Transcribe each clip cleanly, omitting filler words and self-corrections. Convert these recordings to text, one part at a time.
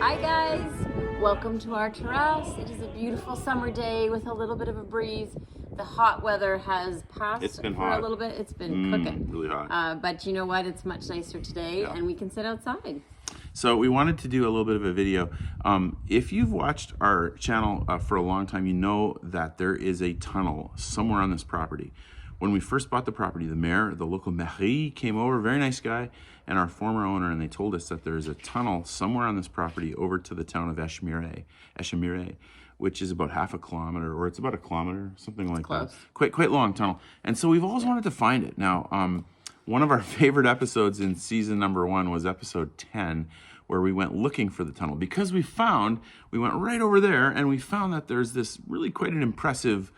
Hi guys, welcome to our terrace. It is a beautiful summer day with a little bit of a breeze. The hot weather has passed It's been for hot. a little bit. It's been cooking. Really hot. But you know what? It's much nicer today and we can sit outside. So we wanted to do a little bit of a video. If you've watched our channel for a long time, you know that there is a tunnel somewhere on this property. When we first bought the property, the mayor, the local mairie came over, very nice guy, and our former owner, and they told us that there's a tunnel somewhere on this property over to the town of Eshimire, which is about half a kilometer, or it's about a kilometer, something like that. Quite long tunnel. And so we've always wanted to find it. Now, one of our favorite episodes in season number 1 was episode 10, where we went looking for the tunnel, because we went right over there and we found that there's this really quite an impressive,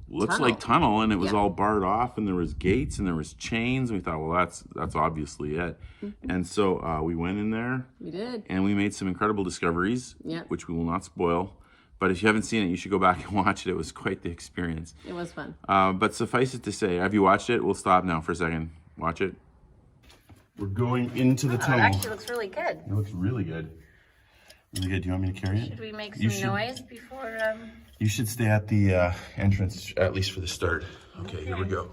looks like tunnel, and it was all barred off, and there was gates and there was chains. We thought, well, that's obviously it. And so we went in there. We did. And we made some incredible discoveries, which we will not spoil. But if you haven't seen it, you should go back and watch it. It was quite the experience. It was fun. But suffice it to say, have you watched it? We'll stop now for a second. Watch it. We're going into the tunnel. It actually looks really good. It looks really good. Really good. Do you want me to carry it? Should we make some noise before... You should stay at the entrance, at least for the start. Okay, here we go.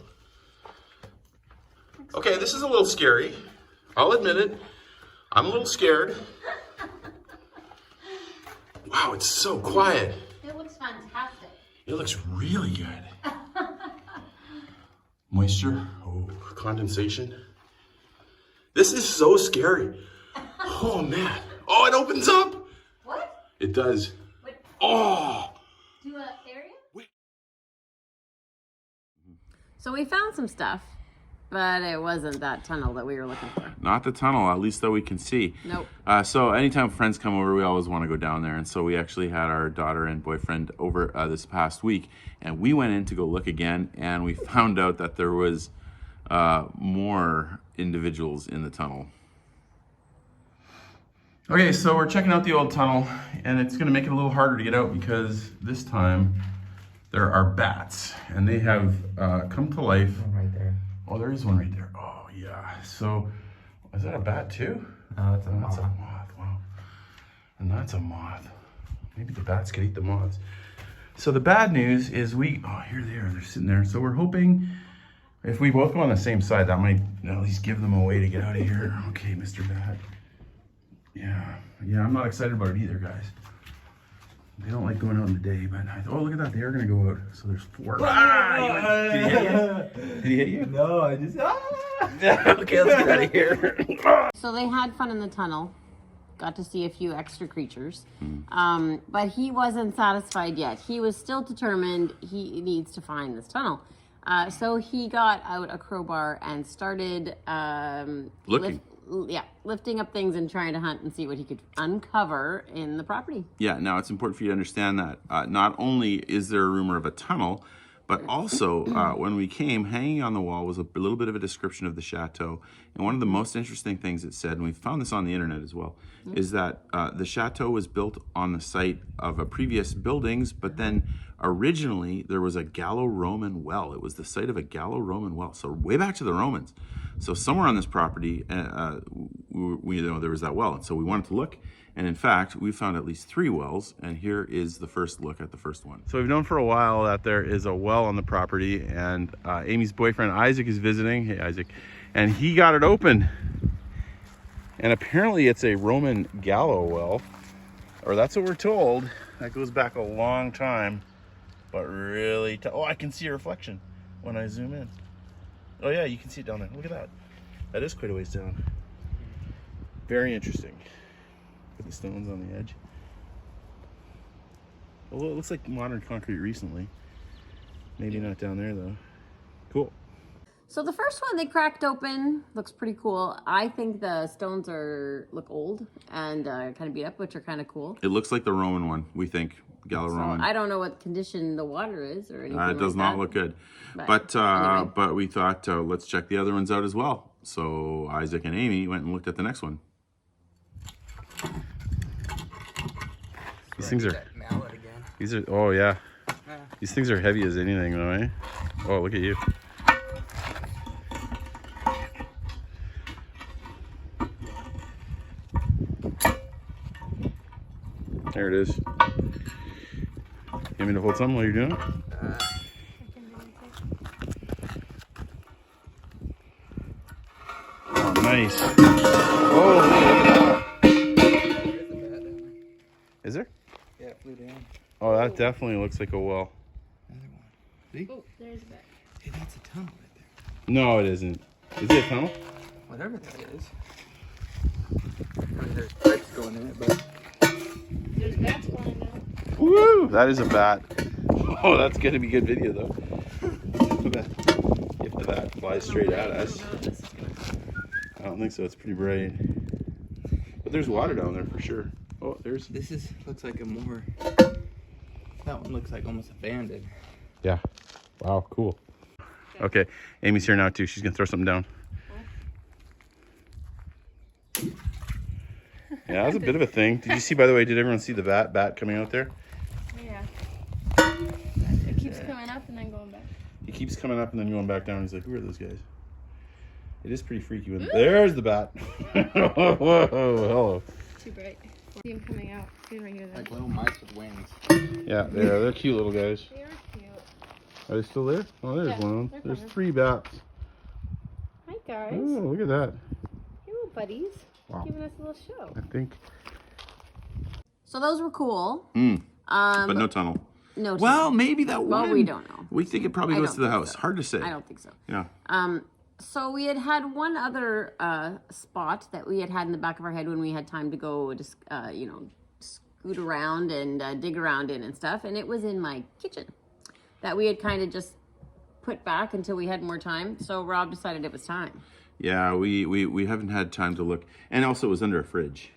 Okay, this is a little scary. I'll admit it. I'm a little scared. Wow, it's so quiet. It looks fantastic. It looks really good. Moisture. Oh, condensation. This is so scary. Oh, man. Oh, it opens up. What? It does. What? Oh. To an area? So we found some stuff, but it wasn't that tunnel that we were looking for. Not the tunnel, at least that we can see. Nope. So anytime friends come over, we always want to go down there. And so we actually had our daughter and boyfriend over this past week, and we went in to go look again, and we found out that there was more individuals in the tunnel. Okay, so we're checking out the old tunnel, and it's going to make it a little harder to get out because this time there are bats, and they have come to life. One right there. Oh, there is one right there. Oh, yeah. So, is that a bat too? No, that's a moth. That's a moth. Wow. And that's a moth. Maybe the bats could eat the moths. So the bad news is oh, here they are. They're sitting there. So we're hoping if we both go on the same side, that might at least give them a way to get out of here. Okay, Mr. Bat. Yeah, I'm not excited about it either, guys. They don't like going out in the day, but oh, look at that. They are going to go out. So there's 4. Did he hit you? Did he hit you? No, I just... Okay, let's get out of here. So they had fun in the tunnel. Got to see a few extra creatures. But he wasn't satisfied yet. He was still determined he needs to find this tunnel. So he got out a crowbar and started Looking. Lifting up things and trying to hunt and see what he could uncover in the property. Yeah, now it's important for you to understand that not only is there a rumor of a tunnel, but also when we came, hanging on the wall was a little bit of a description of the chateau. And one of the most interesting things it said, and we found this on the internet as well, is that the chateau was built on the site of a previous buildings, but then originally there was a Gallo-Roman well. It was the site of a Gallo-Roman well. So way back to the Romans. So somewhere on this property, we know there was that well. And so we wanted to look. And in fact, we found at least 3 wells. And here is the first look at the first one. So we've known for a while that there is a well on the property. And Amy's boyfriend, Isaac, is visiting. Hey, Isaac. And he got it open. And apparently it's a Roman Gallo well. Or that's what we're told. That goes back a long time. But really, oh, I can see a reflection when I zoom in. Oh yeah, you can see it down there. Look at that. That is quite a ways down. Very interesting. Put the stones on the edge. Although it looks like modern concrete recently. Maybe not down there though. Cool. So the first one they cracked open looks pretty cool. I think the stones look old and kind of beat up, which are kind of cool. It looks like the Roman one, we think. Gallo-Roman. So I don't know what condition the water is or anything. It does not look good. But anyway. But we thought let's check the other ones out as well. So Isaac and Amy went and looked at the next one. These things are. These are. Oh yeah. These things are heavy as anything, though, eh? Oh, look at you. There it is. You want me to hold something while you're doing it? Oh, nice. Oh, look at that. Is there? Yeah, it flew down. Oh, that definitely looks like a well. Another one. See? Oh, there's a bat. Hey, that's a tunnel right there. No, it isn't. Is it a tunnel? Whatever that is. I mean, there's pipes going in it, but There's bats flying down. Woo! That is a bat. Oh, that's gonna be good video though. If the bat flies straight at us. I don't think so. It's pretty bright. But there's water down there for sure. Oh, there's. this is looks like a more. That one looks like almost abandoned. Yeah. Wow. Cool. Okay. Amy's here now too. She's gonna throw something down. Yeah, that was a bit of a thing. Did you see, by the way, did everyone see the bat coming out there? Yeah. It keeps coming up and then going back. He keeps coming up and then going back down. He's like, who are those guys? It is pretty freaky. When there's the bat. Whoa, hello. Too bright. See him coming out. See him right here. Like little mice with wings. Yeah, they're cute little guys. They are cute. Are they still there? Oh, there's Yeah, one of them. they're There's coming. 3 bats. Hi guys. Oh, look at that. Hey little buddies. Wow. Giving us a little show. I think. So those were cool. But no tunnel. No. Well, maybe that one. Well, we don't know. We think it probably I goes don't to the think house. so. Hard to say. I don't think so. Yeah. So we had one other spot that we had in the back of our head when we had time to go, scoot around and dig around in and stuff. And it was in my kitchen that we had kind of just put back until we had more time. So Rob decided it was time. Yeah, we haven't had time to look. And also it was under a fridge.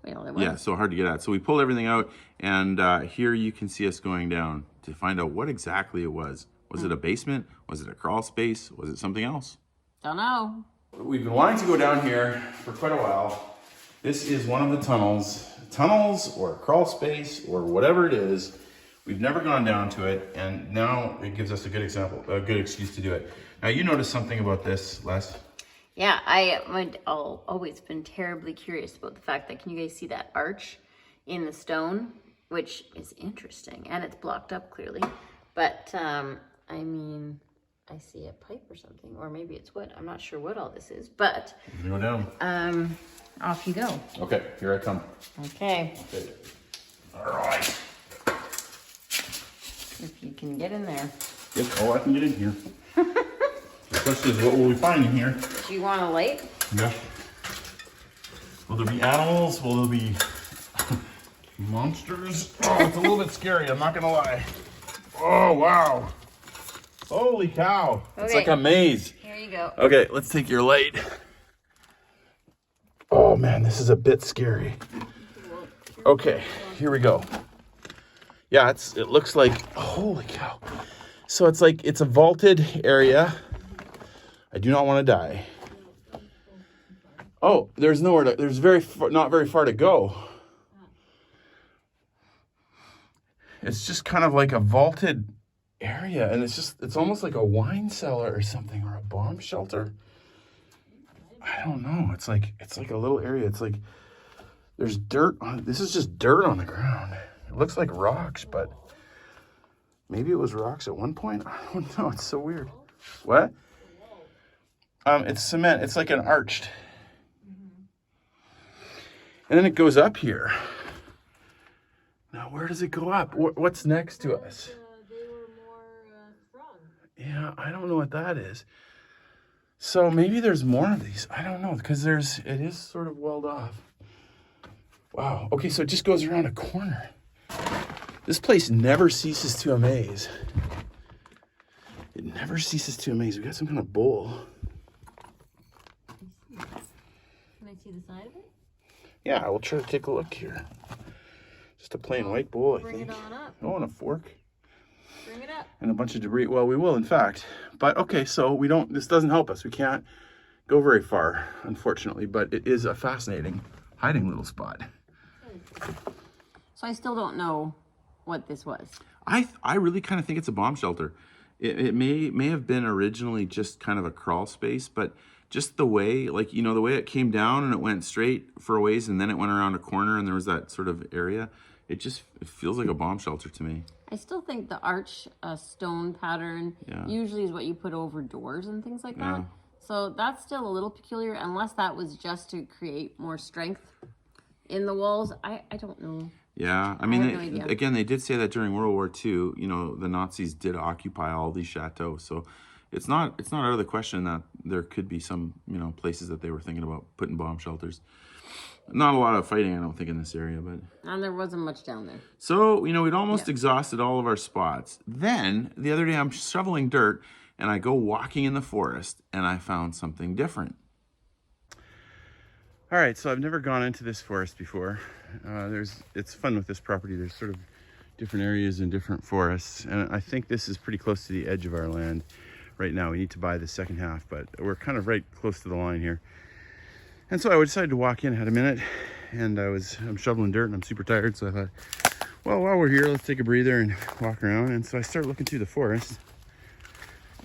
Well, it was. Yeah, so hard to get at. So we pulled everything out, and here you can see us going down to find out what exactly it was. Was it a basement? Was it a crawl space? Was it something else? Don't know. We've been wanting to go down here for quite a while. This is one of the tunnels or crawl space or whatever it is. We've never gone down to it, and now it gives us a good excuse to do it. Now you noticed something about this, Les? Yeah, I've always been terribly curious about the fact that, can you guys see that arch in the stone? Which is interesting, and it's blocked up clearly. But, I mean, I see a pipe or something, or maybe it's wood. I'm not sure what all this is, but Go down. off you go. Okay, here I come. Okay, Okay. All right. if you can get in there. Yep. Oh, I can get in here. The question is, what will we find in here? Do you want a light? Yeah. Will there be animals? Will there be monsters? Oh, it's a little bit scary, I'm not gonna lie. Oh, wow. Holy cow. It's Okay. like a maze. Here you go. Okay, let's take your light. Oh man, this is a bit scary. Okay, here we go. Yeah, it looks like, holy cow. So it's a vaulted area. I do not want to die. Oh, there's nowhere to, not very far to go. It's just kind of like a vaulted area, and it's almost like a wine cellar or something, or a bomb shelter. I don't know. It's like a little area. It's like there's dirt on, this is just dirt on the ground. It looks like rocks, but maybe it was rocks at one point. I don't know. It's so weird. What? It's cement. It's like an arched. And then it goes up here. Now, where does it go up? What's next to us? They were more strong. Yeah, I don't know what that is. So maybe there's more of these. I don't know, because it is sort of walled off. Wow. Okay, so it just goes around a corner. This place never ceases to amaze. It never ceases to amaze. We got some kind of bowl. Can I see the side of it? Yeah, we'll try to take a look here. Just a plain white bowl, I Bring think. it on up. Oh, and a fork. Bring it up. And a bunch of debris. Well, we will, in fact. But okay, so this doesn't help us. We can't go very far, unfortunately. But it is a fascinating hiding little spot. So I still don't know what this was. I really kind of think it's a bomb shelter. It may have been originally just kind of a crawl space, but just the way, the way it came down and it went straight for a ways and then it went around a corner and there was that sort of area. it feels like a bomb shelter to me. I still think the arch stone pattern Yeah. usually is what you put over doors and things like Yeah. that. So that's still a little peculiar, unless that was just to create more strength in the walls. I don't know. Yeah, I mean, have no idea. again, they did say that during World War II, you know, the Nazis did occupy all these chateaux. So it's not out of the question that there could be some, you know, places that they were thinking about putting bomb shelters. Not a lot of fighting, I don't think, in this area, but... And there wasn't much down there. So, you know, we'd almost exhausted all of our spots. Then, the other day, I'm shoveling dirt, and I go walking in the forest, and I found something different. All right, so I've never gone into this forest before. It's fun with this property. There's sort of different areas and different forests, and I think this is pretty close to the edge of our land right now. We need to buy the second half, but we're kind of right close to the line here. And so I decided to walk in, had a minute, and I'm shoveling dirt and I'm super tired. So I thought, well, while we're here, let's take a breather and walk around. And so I start looking through the forest,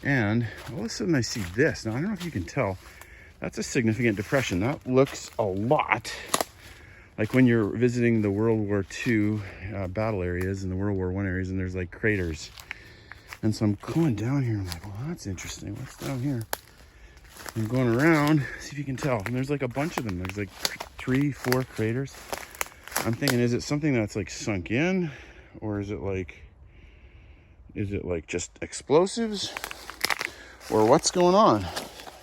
and all of a sudden I see this. Now, I don't know if you can tell, that's a significant depression. That looks a lot like when you're visiting the World War II battle areas and the World War I areas, and there's like craters. And so I'm going down here, I'm like, well, that's interesting. What's down here? I'm going around, see if you can tell. And there's like a bunch of them. There's like 3, 4 craters. I'm thinking, is it something that's like sunk in? Or is it like just explosives? Or what's going on?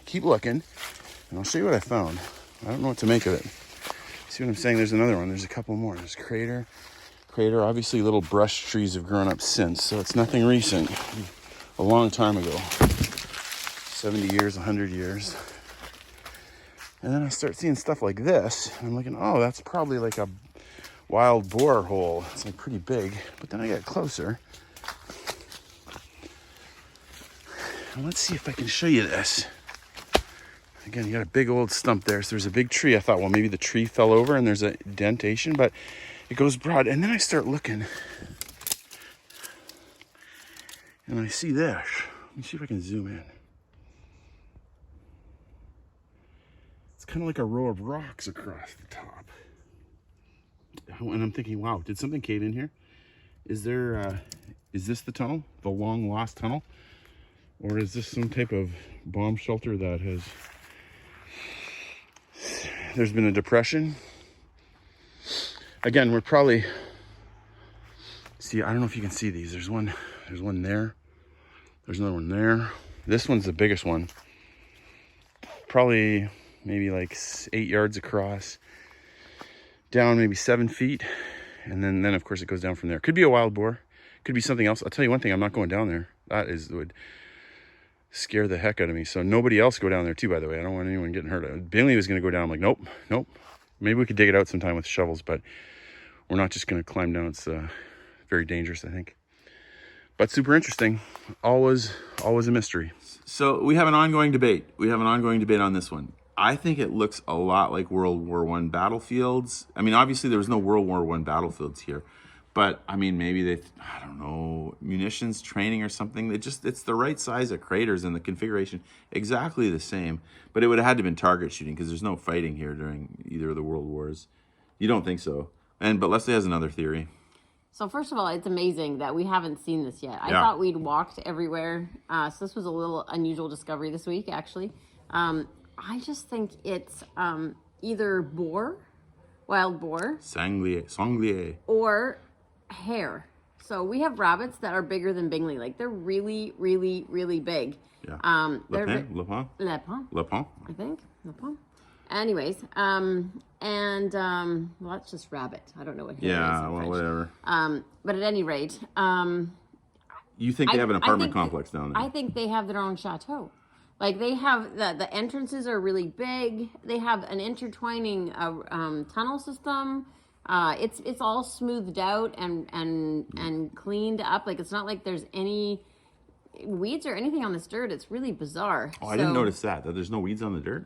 Keep looking, and I'll show you what I found. I don't know what to make of it. See what I'm saying? There's another one. There's a couple more. There's crater. Obviously little brush trees have grown up since, so it's nothing recent. A long time ago. 70 years, 100 years. And then I start seeing stuff like this, and I'm looking, oh, that's probably like a wild boar hole. It's like pretty big. But then I get closer. And let's see if I can show you this. Again, you got a big old stump there. So there's a big tree. I thought, well, maybe the tree fell over and there's a dentation, but it goes broad. And then I start looking, and I see this. Let me see if I can zoom in. Kind of like a row of rocks across the top. And I'm thinking, wow, did something cave in here? Is this the tunnel? The long lost tunnel? Or is this some type of bomb shelter that there's been a depression? Again, we're probably, see, I don't know if you can see these. There's one there. There's another one there. This one's the biggest one. Probably maybe like 8 yards across, down maybe 7 feet, and then of course it goes down from there. Could be a wild boar, could be something else. I'll tell you one thing, I'm not going down there. That would scare the heck out of me. So nobody else go down there too, by the way. I don't want anyone getting hurt. Bailey was going to go down. I'm like, nope. Maybe we could dig it out sometime with shovels, but we're not just going to climb down. It's very dangerous, I think. But super interesting. Always a mystery. So we have an ongoing debate. On this one. I think it looks a lot like World War I battlefields. I mean, obviously there was no World War I battlefields here, but I mean, maybe I don't know, munitions training or something. It's the right size of craters and the configuration exactly the same, but it would have had to been target shooting because there's no fighting here during either of the world wars. You don't think so? But Leslie has another theory. So first of all, it's amazing that we haven't seen this yet. I Yeah. thought we'd walked everywhere. So this was a little unusual discovery this week, actually. I just think it's either wild boar, sanglier, or hare. So we have rabbits that are bigger than Bingley. Like they're really, really, really big. Yeah. They're Lapin, I think. Lapin. Anyways, well, that's just rabbit. I don't know what hare is. Yeah, in well, French. whatever. But at any rate, You think they have an apartment think complex down there? I think they have their own chateau. Like they have the entrances are really big. They have an intertwining tunnel system. It's all smoothed out and cleaned up. Like it's not like there's any weeds or anything on this dirt. It's really bizarre. Oh, I didn't notice that there's no weeds on the dirt.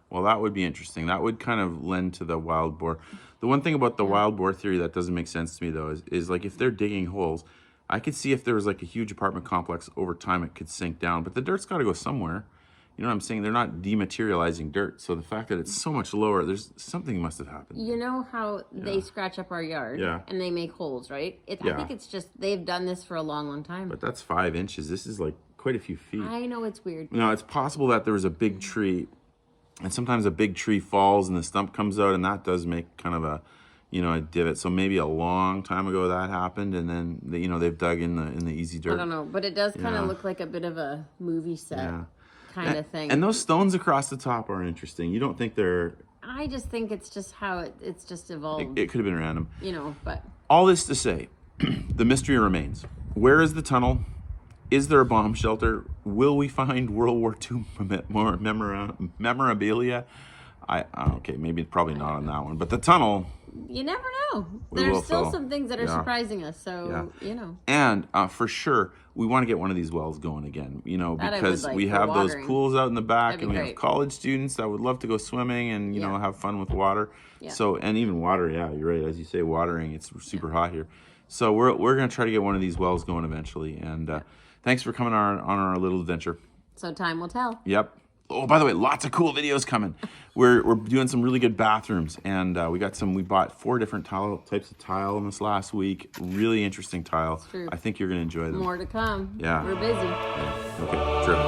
Well, that would be interesting. That would kind of lend to the wild boar. The one thing about the wild boar theory that doesn't make sense to me though is like if they're digging holes, I could see if there was like a huge apartment complex over time it could sink down, but the dirt's got to go somewhere. You know what I'm saying? They're not dematerializing dirt. So the fact that it's so much lower, there's something must have happened. You know how they scratch up our yard and they make holes, right? I think it's just they've done this for a long, long time. But that's 5 inches. This is like quite a few feet. I know it's weird. Now, it's possible that there was a big tree, and sometimes a big tree falls and the stump comes out, and that does make kind of a, you know, a divot. So maybe a long time ago that happened, and then you know, they've dug in the easy dirt. I don't know, but it does kind of look like a bit of a movie set kind of thing. And those stones across the top are interesting. You don't think they're... I just think it's just how it's just evolved. It could have been random. You know, but... All this to say, the mystery remains. Where is the tunnel? Is there a bomb shelter? Will we find World War II memorabilia? Okay, maybe probably not on that one. But the tunnel... You never know. We There's will still fill. some things that are surprising us. So, you know. And for sure, we want to get one of these wells going again, you know, That I because would like we for have watering. those pools out in the back, That'd and be we great. have college students that would love to go swimming and, you know, have fun with water. Yeah. So, and even water, you're right. As you say, watering, it's super hot here. So we're going to try to get one of these wells going eventually. And thanks for coming on our little adventure. So time will tell. Yep. Oh, by the way, lots of cool videos coming. We're doing some really good bathrooms, and we bought 4 different types of tile in this last week. Really interesting tile. True. I think you're going to enjoy them. More to come. Yeah. We're busy. Yeah. Okay, terrific.